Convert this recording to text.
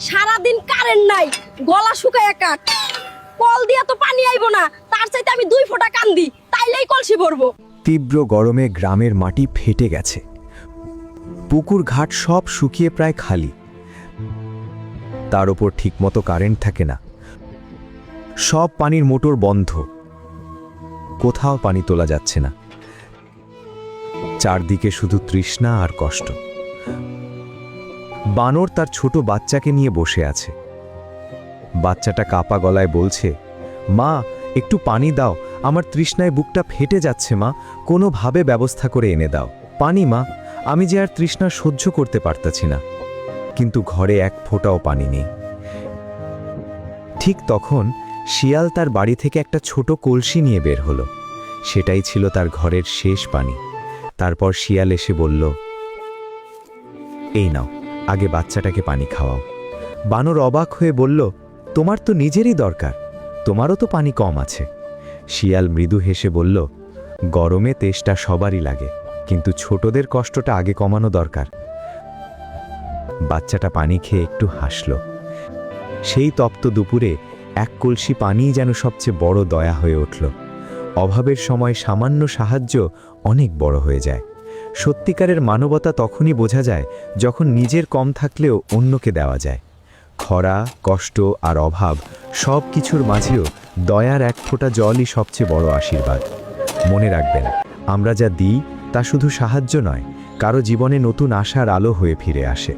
সারাদিন কারেন্ট নাই, গলা শুকায় কাঠ। কল দিয়া তো পানি আইবো না, তার চাইতে আমি 2 ফোঁটা কান্দি, তাইলেই কলসি ভরবো। তীব্র গরমে গ্রামের মাটি ফেটে গেছে। পুকুর ঘাট সব শুকিয়ে প্রায় খালি। তার ওপর ঠিকমতো কারেন্ট থাকে না। সব পানির মোটর বন্ধ, কোথাও পানি তোলা যাচ্ছে না। চারদিকে শুধু তৃষ্ণা আর কষ্ট। বানর তার ছোট বাচ্চাকে নিয়ে বসে আছে। বাচ্চাটা কাপা গলায় বলছে, মা একটু পানি দাও, আমার তৃষ্ণায় বুকটা ফেটে যাচ্ছে মা, কোনোভাবে ব্যবস্থা করে এনে দাও পানি মা, আমি যে আর তৃষ্ণা সহ্য করতে পারতাছি না। কিন্তু ঘরে এক ফোঁটাও পানি নেই। ঠিক তখন শিয়াল তার বাড়ি থেকে একটা ছোট কলসি নিয়ে বের হলো। সেটাই ছিল তার ঘরের শেষ পানি। তারপর শিয়াল এসে বলল, এই নাও, আগে বাচ্চাটাকে পানি খাওয়াও। বানর অবাক হয়ে বলল, তোমার তো নিজেরই দরকার, তোমারও তো পানি কম আছে। শিয়াল মৃদু হেসে বলল, গরমে তেষ্টা সবারই লাগে, কিন্তু ছোটদের কষ্টটা আগে কমানো দরকার। বাচ্চাটা পানি খেয়ে একটু হাসল। সেই তপ্ত দুপুরে এক কলসি পানিই যেন সবচেয়ে বড় দয়া হয়ে উঠল। অভাবের সময় সামান্য সাহায্য অনেক বড় হয়ে যায়। সত্যিকারের মানবতা তখনই বোঝা যায় যখন নিজের কম থাকলেও অন্যকে দেওয়া যায়। খরা, কষ্ট আর অভাব সব কিছুর মাঝেও দয়ার এক ফোঁটা জলই সবচেয়ে বড় আশীর্বাদ। মনে রাখবেন, আমরা যা দিই তা শুধু সাহায্য নয়, কারো জীবনে নতুন আশার আলো হয়ে ফিরে আসে।